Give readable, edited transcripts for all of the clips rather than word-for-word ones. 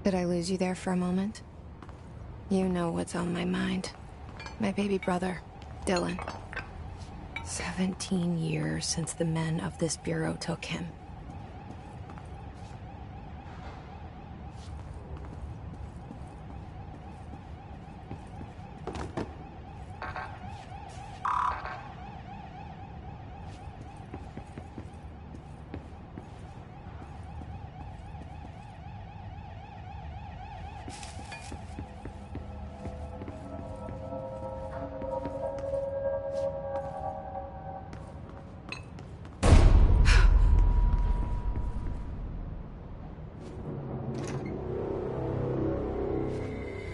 Did I lose you there for a moment? You know what's on my mind. My baby brother, Dylan. 17 years since the men of this bureau took him.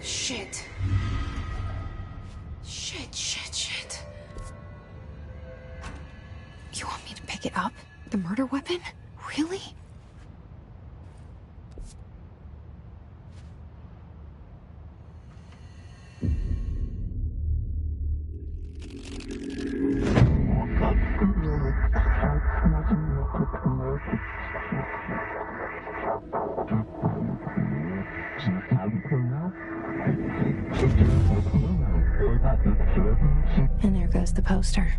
Shit. Shit. You want me to pick it up? The murder weapon? Really? And there goes the poster.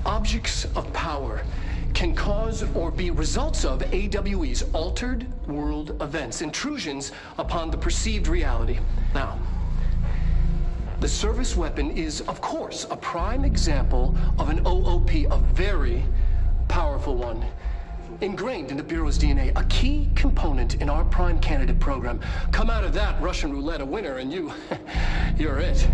Objects of power can cause or be results of AWE's altered world events, intrusions upon the perceived reality. Now, the service weapon is, of course, a prime example of an OOP, a very powerful one. Ingrained in the Bureau's DNA, a key component in our prime candidate program. Come out of that Russian roulette a winner and you're it.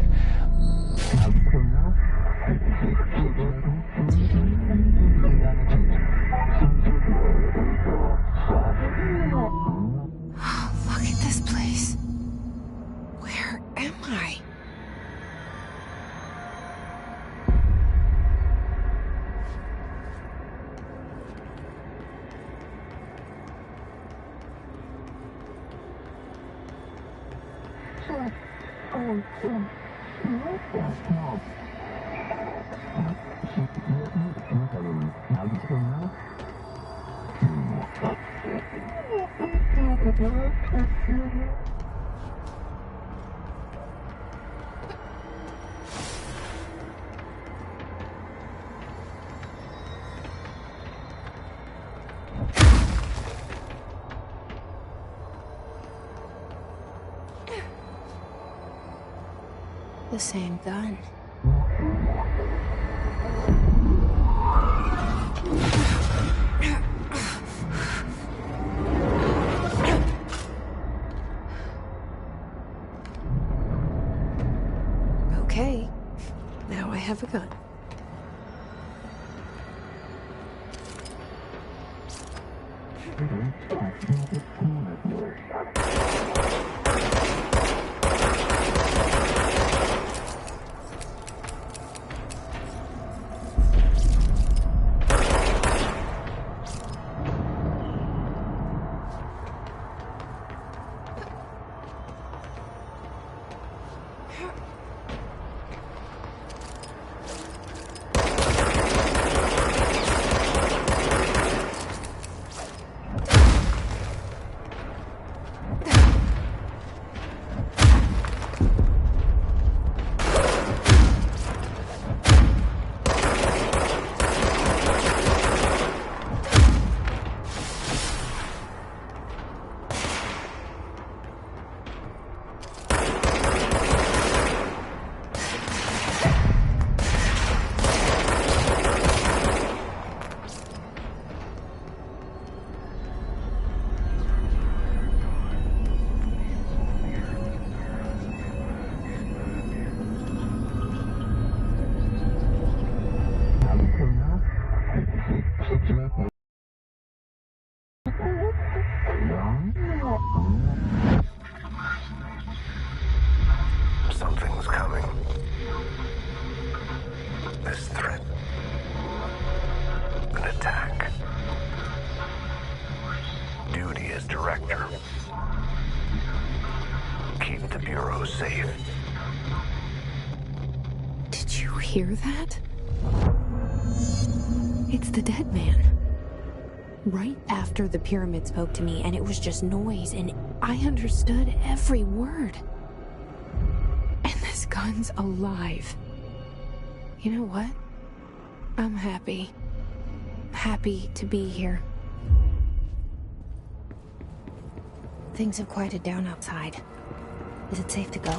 Look at this place. Where am I? The same gun. Okay, now I have a gun. Something's coming. This threat. An attack. Duty as director. Keep the Bureau safe. Did you hear that? It's the dead man. right after the pyramid spoke to me, and it was just noise, and I understood every word. And this gun's alive. You know what? I'm happy. Happy to be here. Things have quieted down outside. Is it safe to go?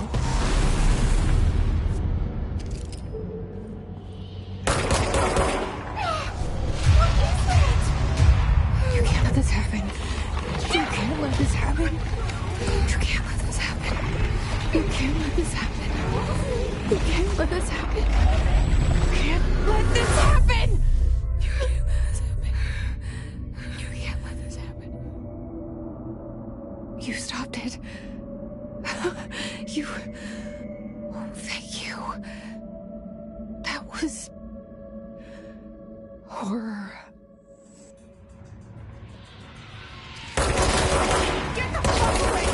You can't let this happen. You can't let this happen. You can't let this happen. You can't let this happen. You can't let this happen. You can't let this happen. You can't let this happen. You can't let this happen. You stopped it. You... Oh, thank you. That was... horror. Get the fuck away!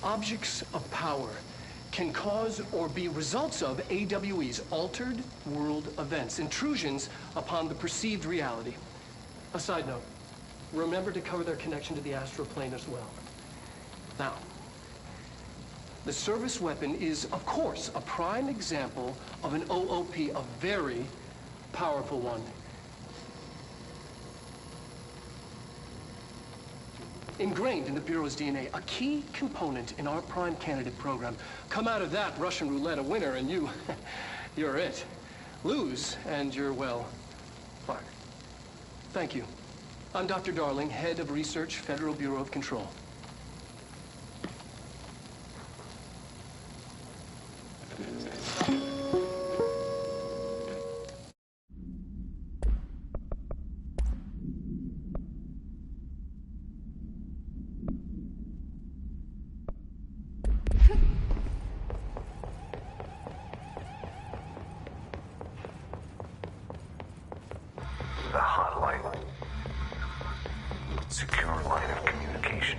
Objects of power can cause or be results of AWE's altered world events, intrusions upon the perceived reality. A side note, remember to cover their connection to the astral plane as well. Now, the service weapon is, of course, a prime example of an OOP, a very powerful one. Ingrained in the Bureau's DNA, a key component in our prime candidate program. Come out of that Russian roulette a winner and you're it. Lose and you're, well, fired. Thank you. I'm Dr. Darling, Head of Research, Federal Bureau of Control. The hotline. Secure line of communication.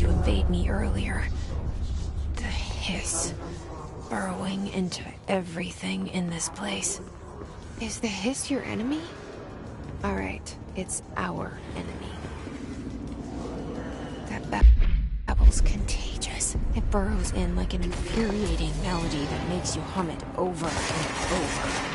to invade me earlier. The hiss, burrowing into everything in this place. Is the hiss your enemy? Alright, it's our enemy. That babble's contagious. It burrows in like an infuriating melody that makes you hum it over and over.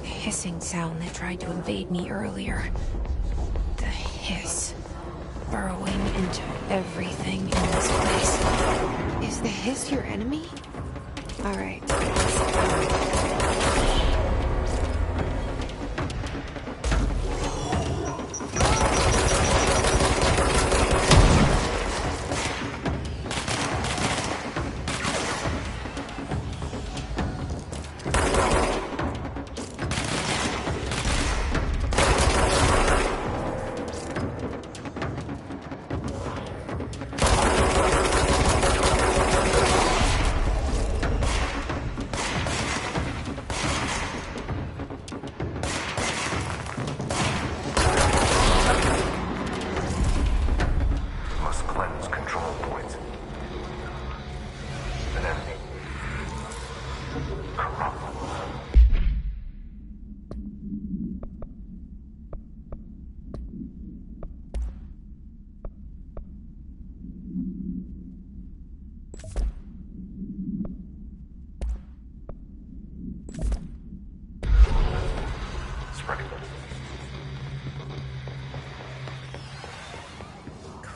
Hissing sound that tried to invade me earlier. The hiss, burrowing into everything in this place. Is the hiss your enemy? Alright.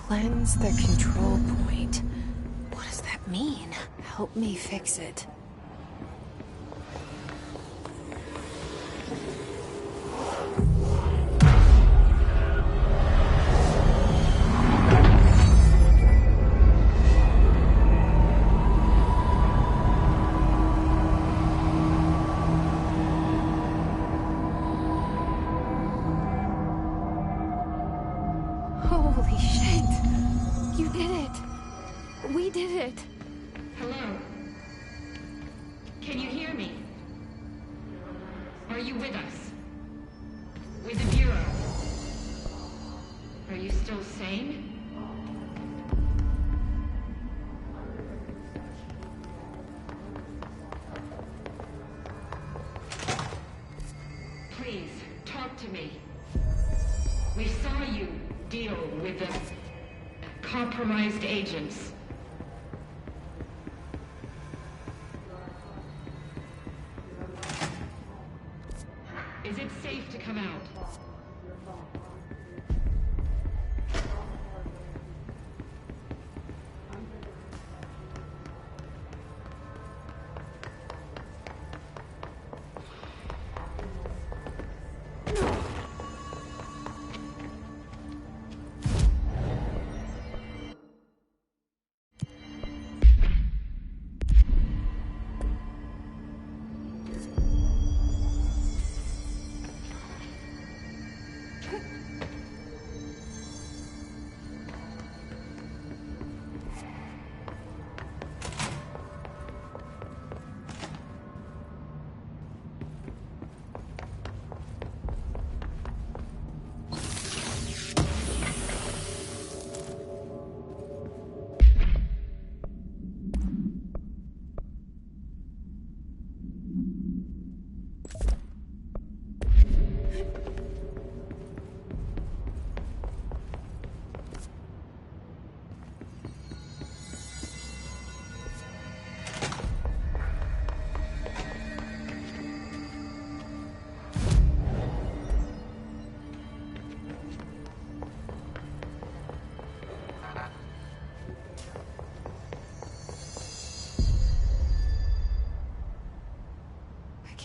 Cleanse the control point. What does that mean? Help me fix it. Holy shit! You did it! We did it! Hello? Can you hear me? Are you with us? With the Bureau? Are you still sane? Please, talk to me. We saw you deal with the compromised agents. Is it safe to come out?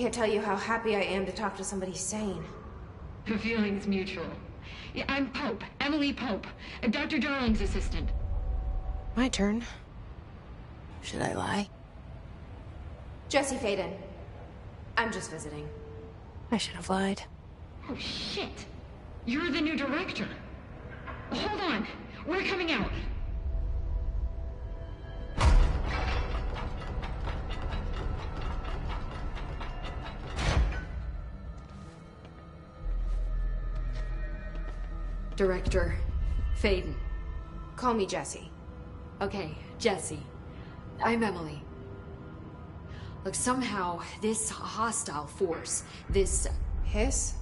can't tell you how happy I am to talk to somebody sane. The feeling's mutual. Yeah, I'm Pope, Emily Pope, Dr. Darling's assistant. My turn. Should I lie? Jesse Faden. I'm just visiting. I should have lied. Oh, shit. You're the new director. Hold on. We're coming out. Director Faden. Call me Jesse. Okay, Jesse. I'm Emily. Look, somehow this hostile force, this Hiss?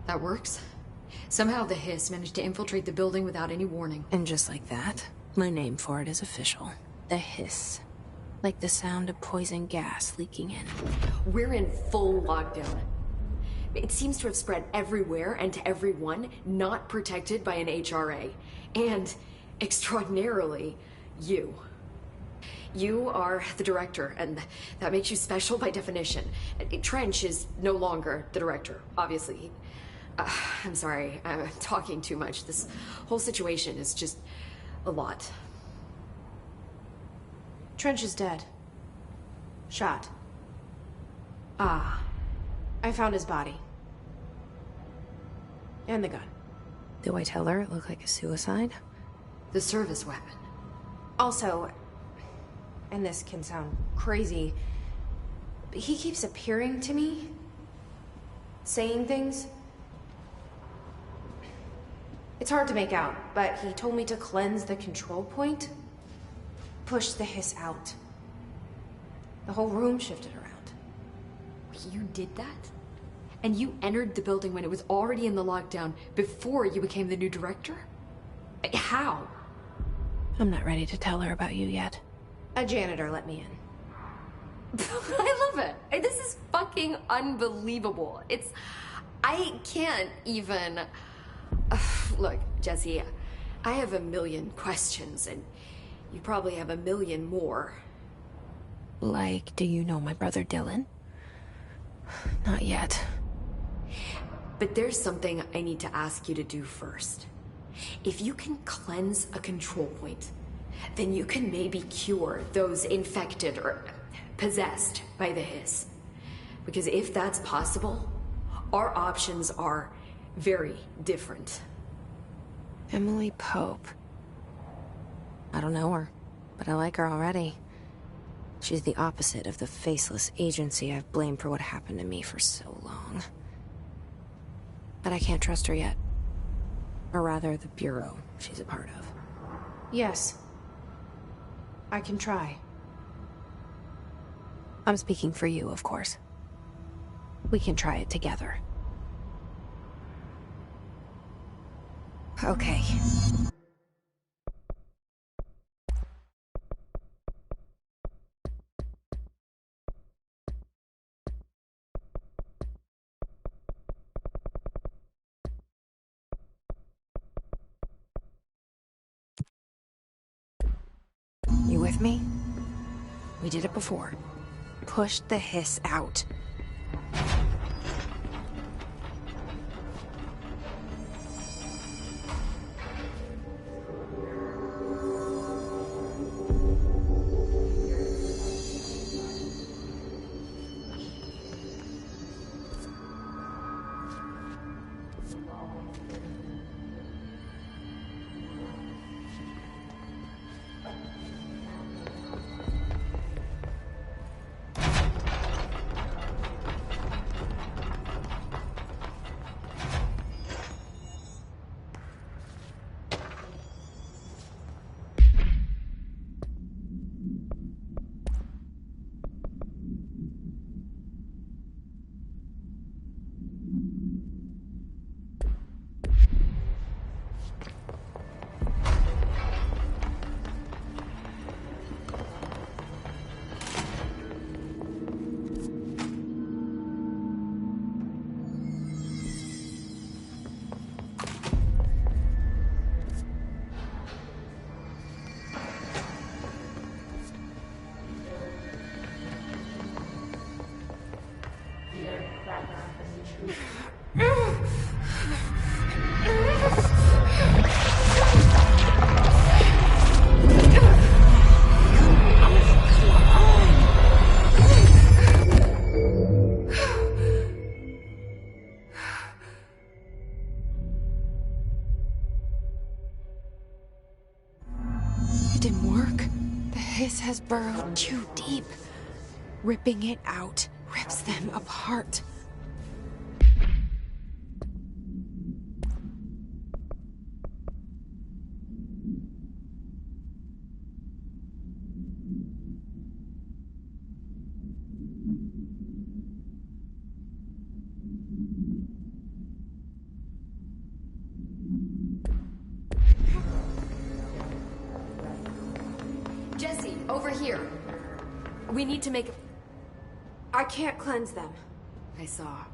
that works. Somehow the hiss managed to infiltrate the building without any warning. And just like that, my name for it is official. The hiss. Like the sound of poison gas leaking in. We're in full lockdown. It seems to have spread everywhere and to everyone not protected by an HRA. And, extraordinarily, you. You are the director, and that makes you special by definition. Trench is no longer the director, obviously. I'm sorry, I'm talking too much. This whole situation is just a lot. Trench is dead. Shot. Ah. I found his body. And the gun. Do I tell her it looked like a suicide? The service weapon. Also, and this can sound crazy, but he keeps appearing to me, saying things. It's hard to make out, but he told me to cleanse the control point, push the hiss out. The whole room shifted around. You did that? And you entered the building when it was already in the lockdown before you became the new director? How? I'm not ready to tell her about you yet. A janitor let me in. I love it. This is fucking unbelievable. I can't even... Look, Jesse, I have a million questions, and you probably have a million more. Like, do you know my brother Dylan? Not yet. But there's something I need to ask you to do first. If you can cleanse a control point, then you can maybe cure those infected or possessed by the hiss. Because if that's possible, our options are very different. Emily Pope. I don't know her, but I like her already. She's the opposite of the faceless agency I've blamed for what happened to me for so long. But I can't trust her yet. Or rather, the Bureau she's a part of. Yes. I can try. I'm speaking for you, of course. We can try it together. Okay. You with me? We did it before. Push the hiss out. hiss has burrowed too deep. Ripping it out rips them apart. Jesse, over here. We need to make... I can't cleanse them. I saw.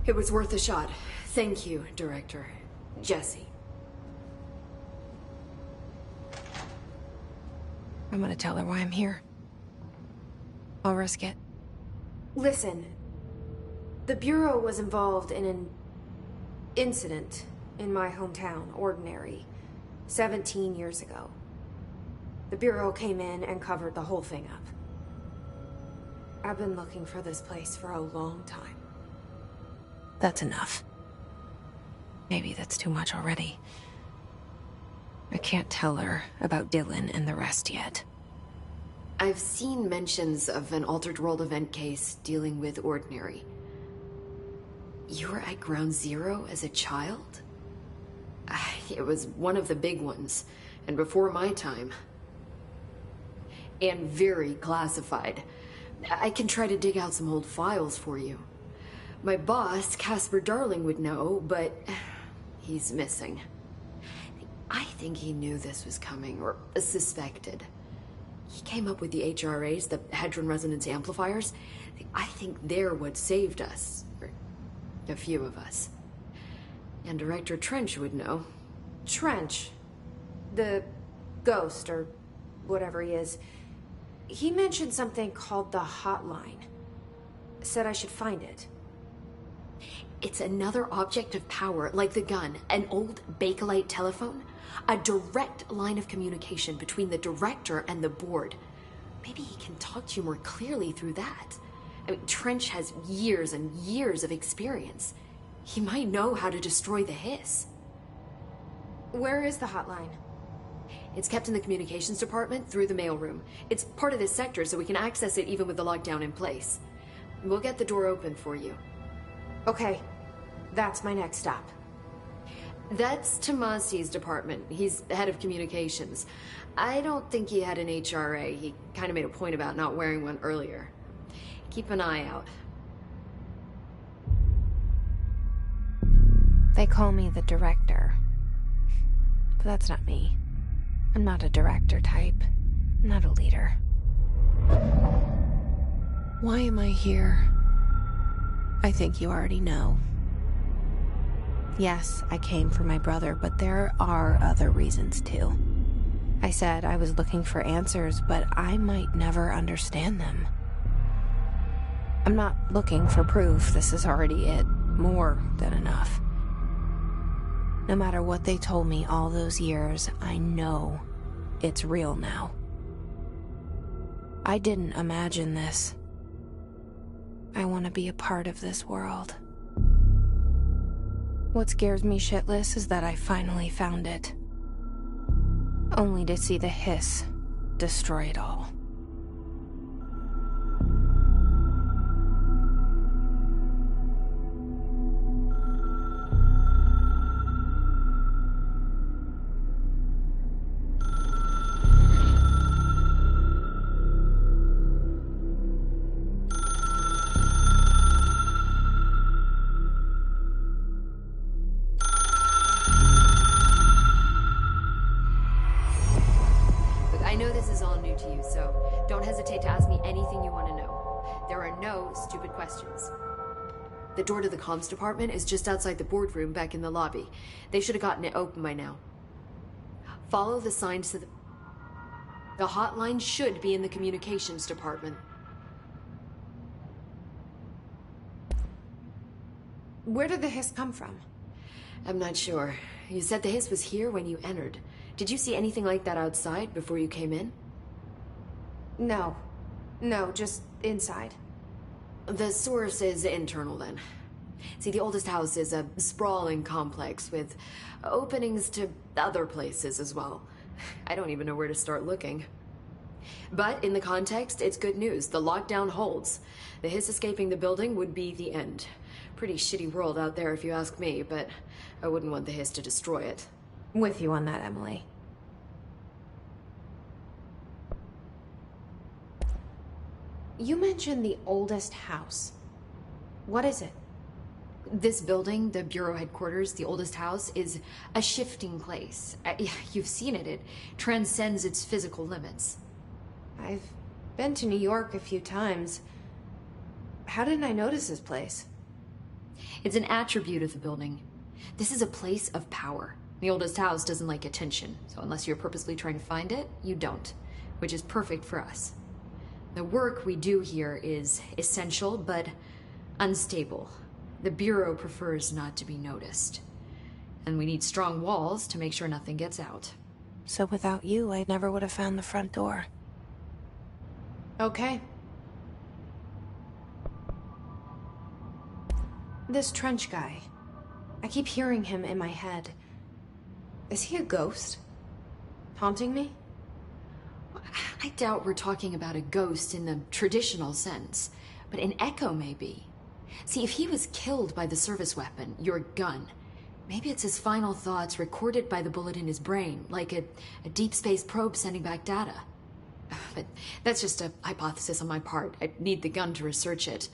It was worth a shot. Thank you, Director. Jesse. I'm gonna tell her why I'm here. I'll risk it. Listen. The Bureau was involved in an incident in my hometown, Ordinary, 17 years ago. The Bureau came in and covered the whole thing up. I've been looking for this place for a long time. That's enough. Maybe that's too much already. I can't tell her about Dylan and the rest yet. I've seen mentions of an Altered World event case dealing with Ordinary. You were at Ground Zero as a child? It was one of the big ones, and before my time. And very classified. I can try to dig out some old files for you. My boss, Casper Darling, would know, but he's missing. I think he knew this was coming, or suspected. He came up with the HRAs, the Hadron Resonance Amplifiers. I think they're what saved us. Or a few of us. And Director Trench would know. Trench? The ghost, or whatever he is. He mentioned something called the Hotline. Said I should find it. It's another object of power, like the gun, an old Bakelite telephone. A direct line of communication between the director and the board. Maybe he can talk to you more clearly through that. I mean, Trench has years and years of experience. He might know how to destroy the hiss. Where is the hotline? It's kept in the communications department through the mailroom. It's part of this sector, so we can access it even with the lockdown in place. We'll get the door open for you. Okay, that's my next stop. That's Tomasi's department. He's the head of communications. I don't think he had an HRA. He kind of made a point about not wearing one earlier. Keep an eye out. They call me the director. But that's not me. I'm not a director type. I'm not a leader. Why am I here? I think you already know. Yes, I came for my brother, but there are other reasons too. I said I was looking for answers, but I might never understand them. I'm not looking for proof. This is already it. More than enough. No matter what they told me all those years, I know it's real now. I didn't imagine this. I want to be a part of this world. What scares me shitless is that I finally found it. Only to see the hiss destroy it all. The door to the comms department is just outside the boardroom back in the lobby. They should have gotten it open by now. Follow the signs to the hotline should be in the communications department. Where did the hiss come from? I'm not sure. You said the hiss was here when you entered. Did you see anything like that outside before you came in? No. No, just inside. The source is internal, then. See, the oldest house is a sprawling complex with openings to other places as well. I don't even know where to start looking. But in the context, it's good news. The lockdown holds. The hiss escaping the building would be the end. Pretty shitty world out there if you ask me, but I wouldn't want the hiss to destroy it. With you on that, Emily. You mentioned the oldest house. What is it? This building, the Bureau headquarters, the oldest house, is a shifting place. You've seen it. It transcends its physical limits. I've been to New York a few times. How didn't I notice this place? It's an attribute of the building. This is a place of power. The oldest house doesn't like attention, so unless you're purposely trying to find it, you don't, which is perfect for us. The work we do here is essential, but unstable. The Bureau prefers not to be noticed. And we need strong walls to make sure nothing gets out. So without you, I never would have found the front door. Okay. This Trench guy. I keep hearing him in my head. Is he a ghost? Haunting me? I doubt we're talking about a ghost in the traditional sense, but an echo maybe. See, if he was killed by the service weapon, your gun, maybe it's his final thoughts recorded by the bullet in his brain, like a deep space probe sending back data. But that's just a hypothesis on my part. I need the gun to research it.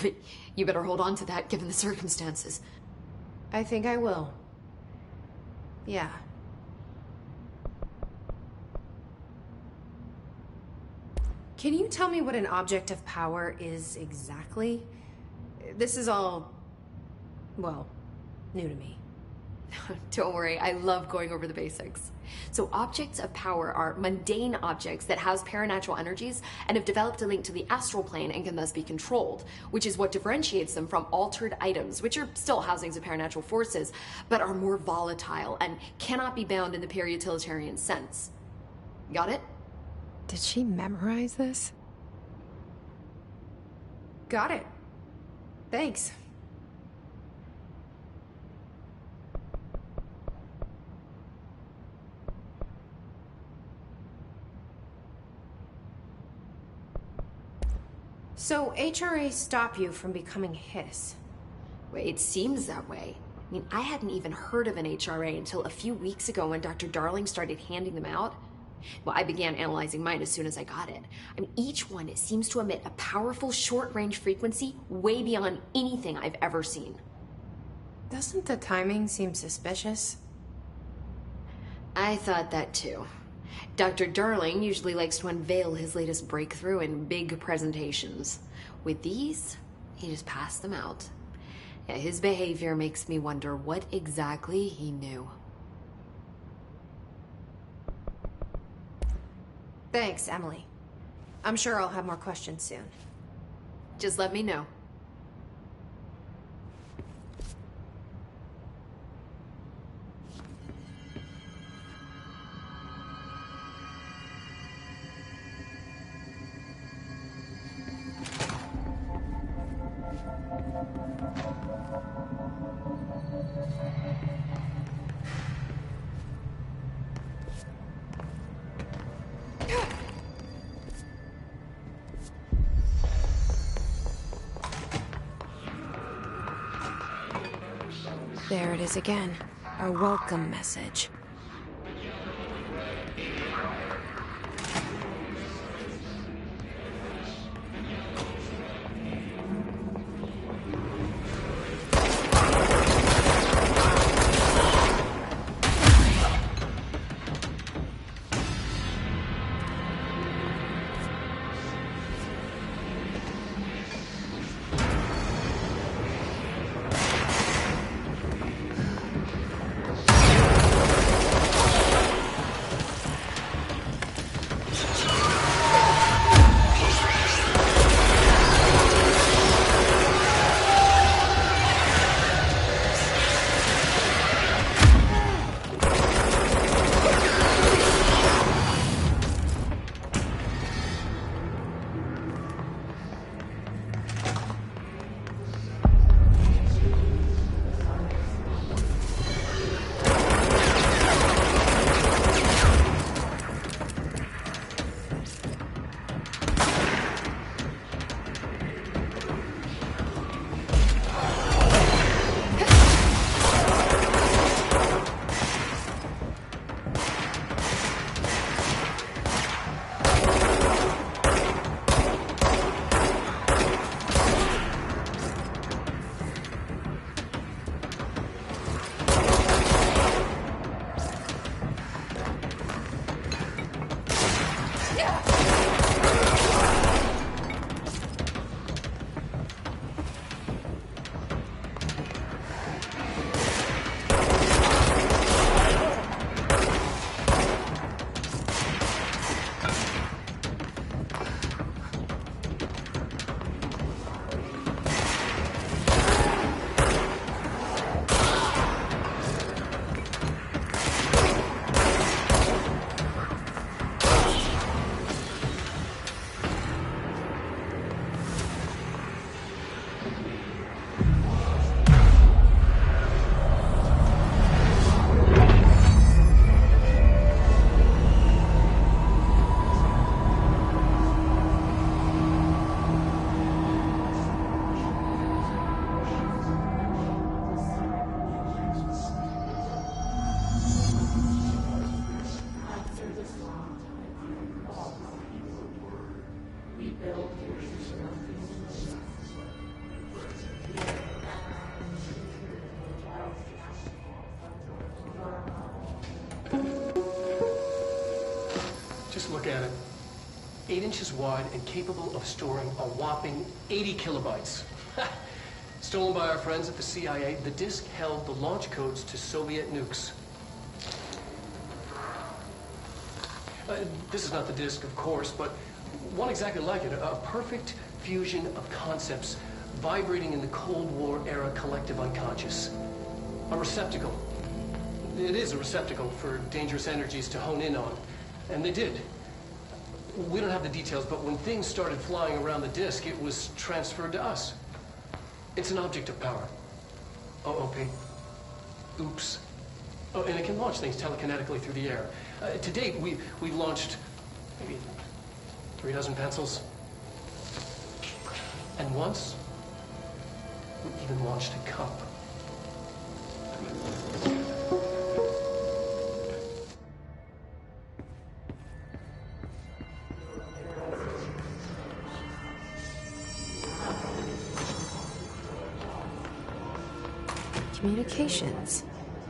But you better hold on to that given the circumstances. I think I will. Yeah. Can you tell me what an object of power is exactly? This is all, well, new to me. Don't worry, I love going over the basics. So objects of power are mundane objects that house paranatural energies and have developed a link to the astral plane and can thus be controlled, which is what differentiates them from altered items, which are still housings of paranatural forces, but are more volatile and cannot be bound in the pure utilitarian sense. Got it? Did she memorize this? Got it. Thanks. So HRA stop you from becoming Hiss? Wait, it seems that way. I mean, I hadn't even heard of an HRA until a few weeks ago when Dr. Darling started handing them out. Well, I began analyzing mine as soon as I got it. I mean, each one seems to emit a powerful short-range frequency way beyond anything I've ever seen. Doesn't the timing seem suspicious? I thought that too. Dr. Darling usually likes to unveil his latest breakthrough in big presentations. With these, he just passed them out. Yeah, his behavior makes me wonder what exactly he knew. Thanks, Emily. I'm sure I'll have more questions soon. Just let me know. There it is again. Our welcome message. Just look at it. 8 inches wide and capable of storing a whopping 80 kilobytes. Stolen by our friends at the CIA, the disk held the launch codes to Soviet nukes. This is not the disk, of course, but one exactly like it. A perfect fusion of concepts vibrating in the Cold War era collective unconscious. A receptacle. It is a receptacle for dangerous energies to hone in on. And they did. We don't have the details, but when things started flying around the disk, it was transferred to us. It's an object of power. OOP. Oops. Oh, and it can launch things telekinetically through the air. To date, we've launched maybe 3 dozen pencils. And once, we even launched a cup. Communications.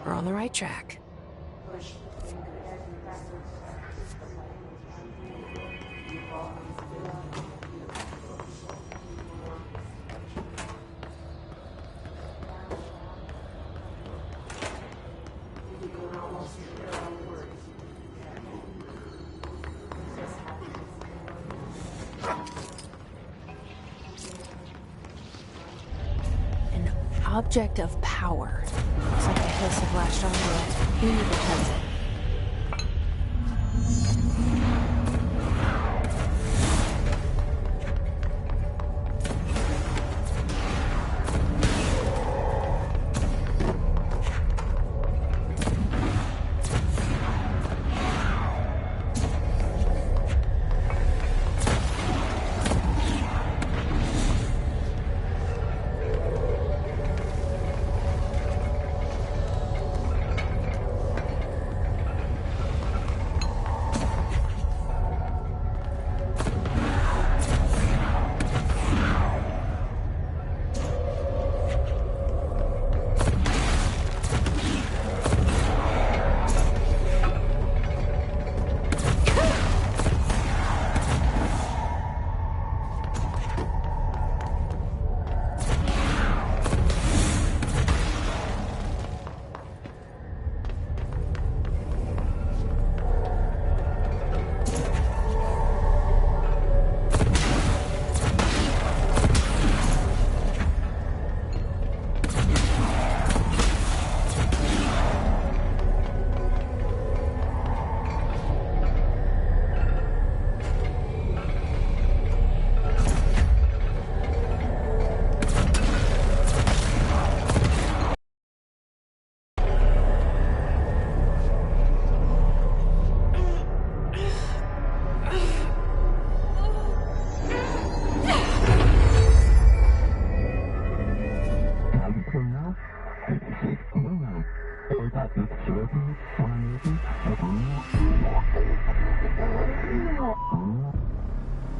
We're on the right track. Object of power. Looks like the hills have latched onto it. We need to cleanse it.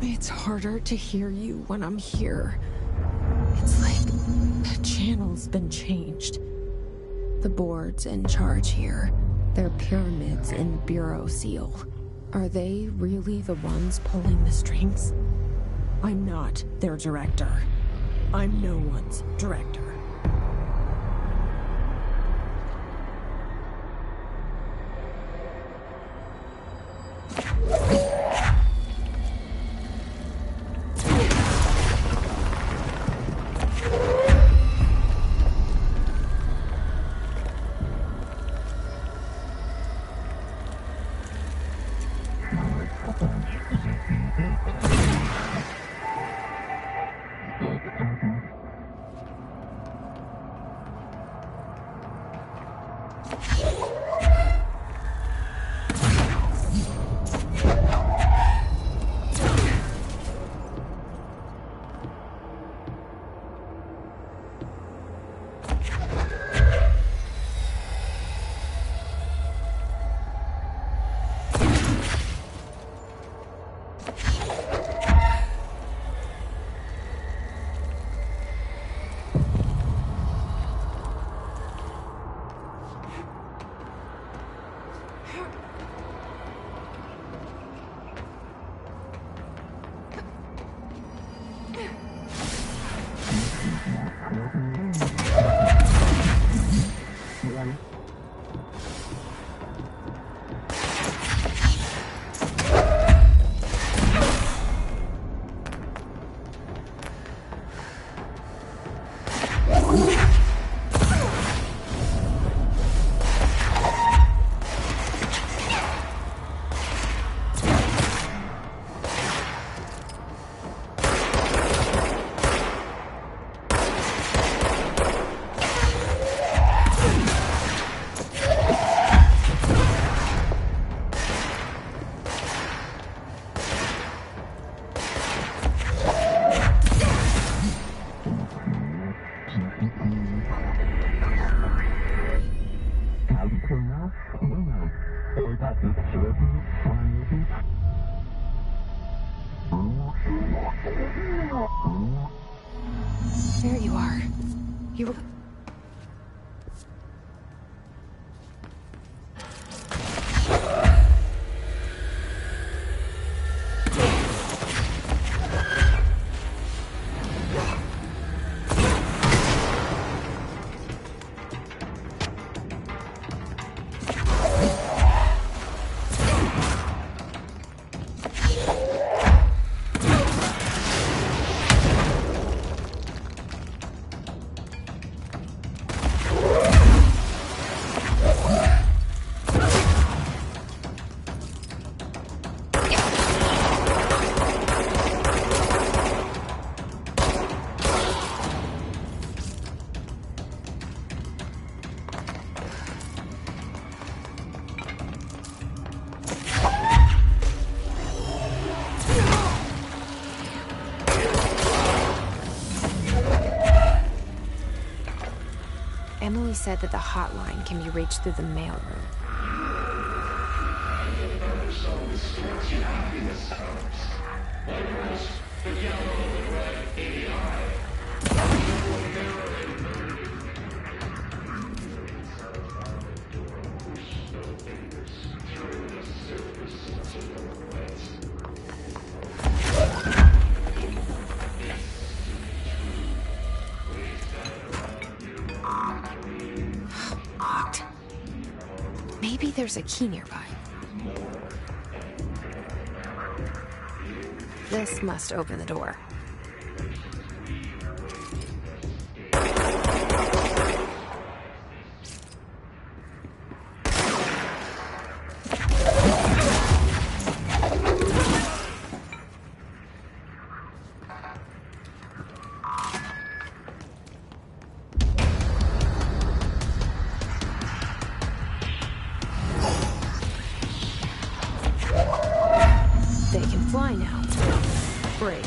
It's harder to hear you when I'm here. It's like the channel's been changed. The board's in charge here. They're pyramids in Bureau Seal. Are they really the ones pulling the strings? I'm not their director. I'm no one's director. There you are. You were... Emily said that the hotline can be reached through the mailroom. Locked. Maybe there's a key nearby. This must open the door. They can fly now. Great.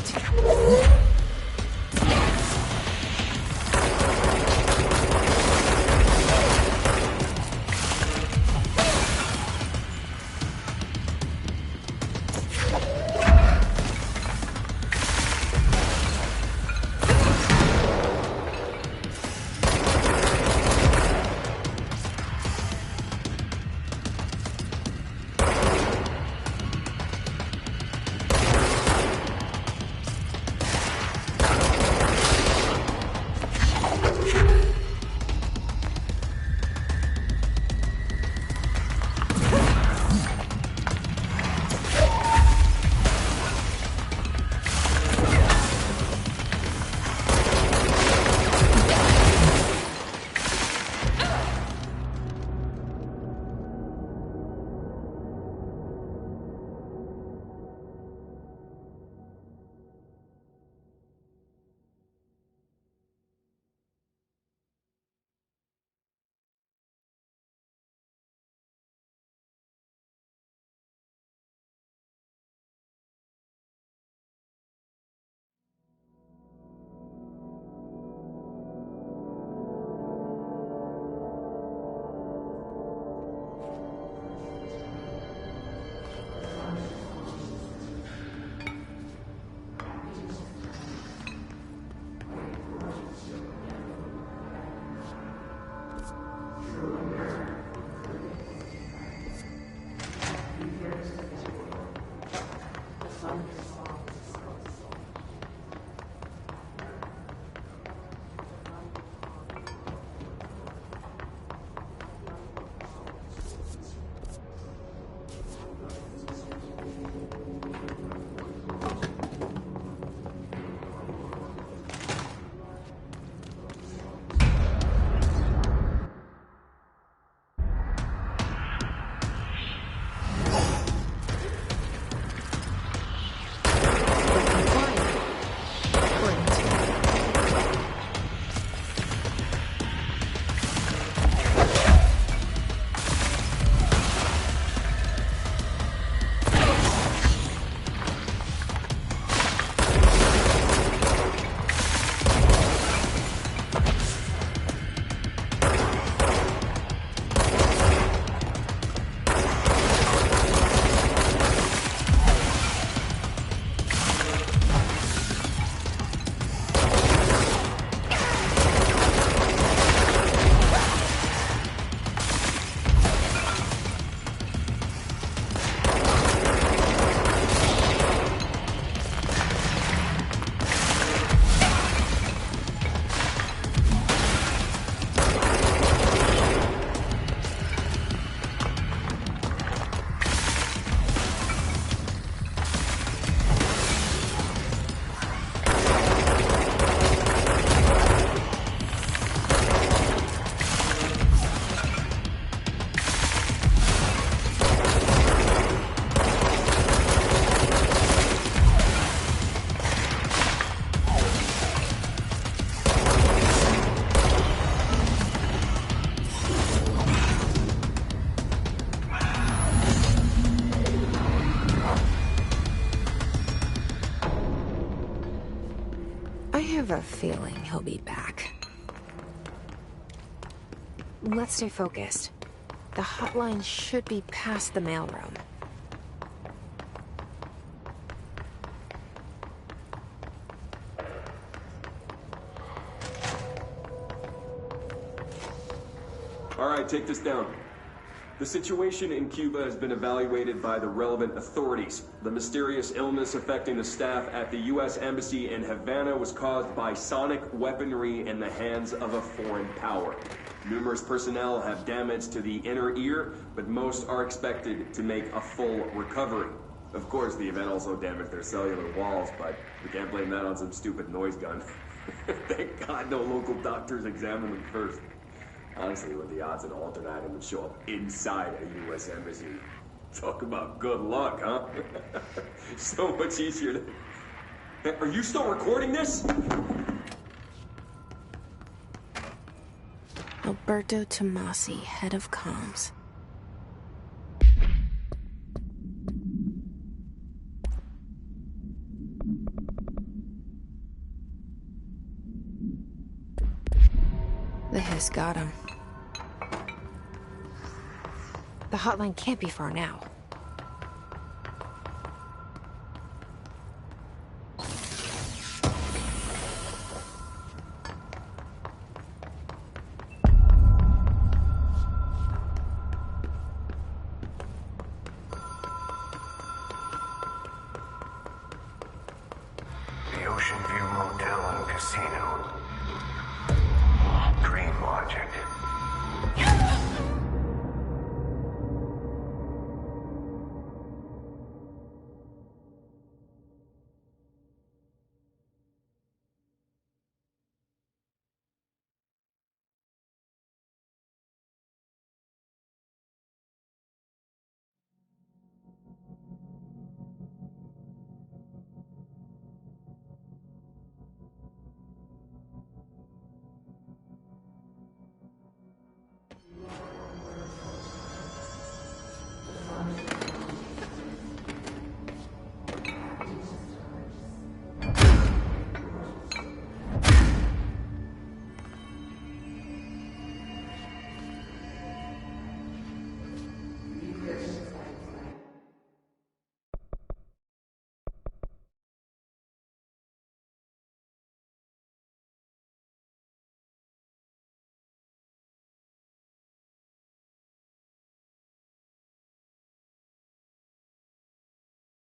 I have a feeling he'll be back. Let's stay focused. The hotline should be past the mailroom. All right, take this down. The situation in Cuba has been evaluated by the relevant authorities. The mysterious illness affecting the staff at the U.S. Embassy in Havana was caused by sonic weaponry in the hands of a foreign power. Numerous personnel have damage to the inner ear, but most are expected to make a full recovery. Of course, the event also damaged their cellular walls, but we can't blame that on some stupid noise gun. Thank God no local doctors examined them first. Honestly, what the odds an alternate item would show up inside a U.S. embassy? Talk about good luck, huh? So much easier to... Hey, are you still recording this? Alberto Tomasi, head of comms. The hiss got him. The hotline can't be far now. The Ocean View Motel and Casino. Dream logic.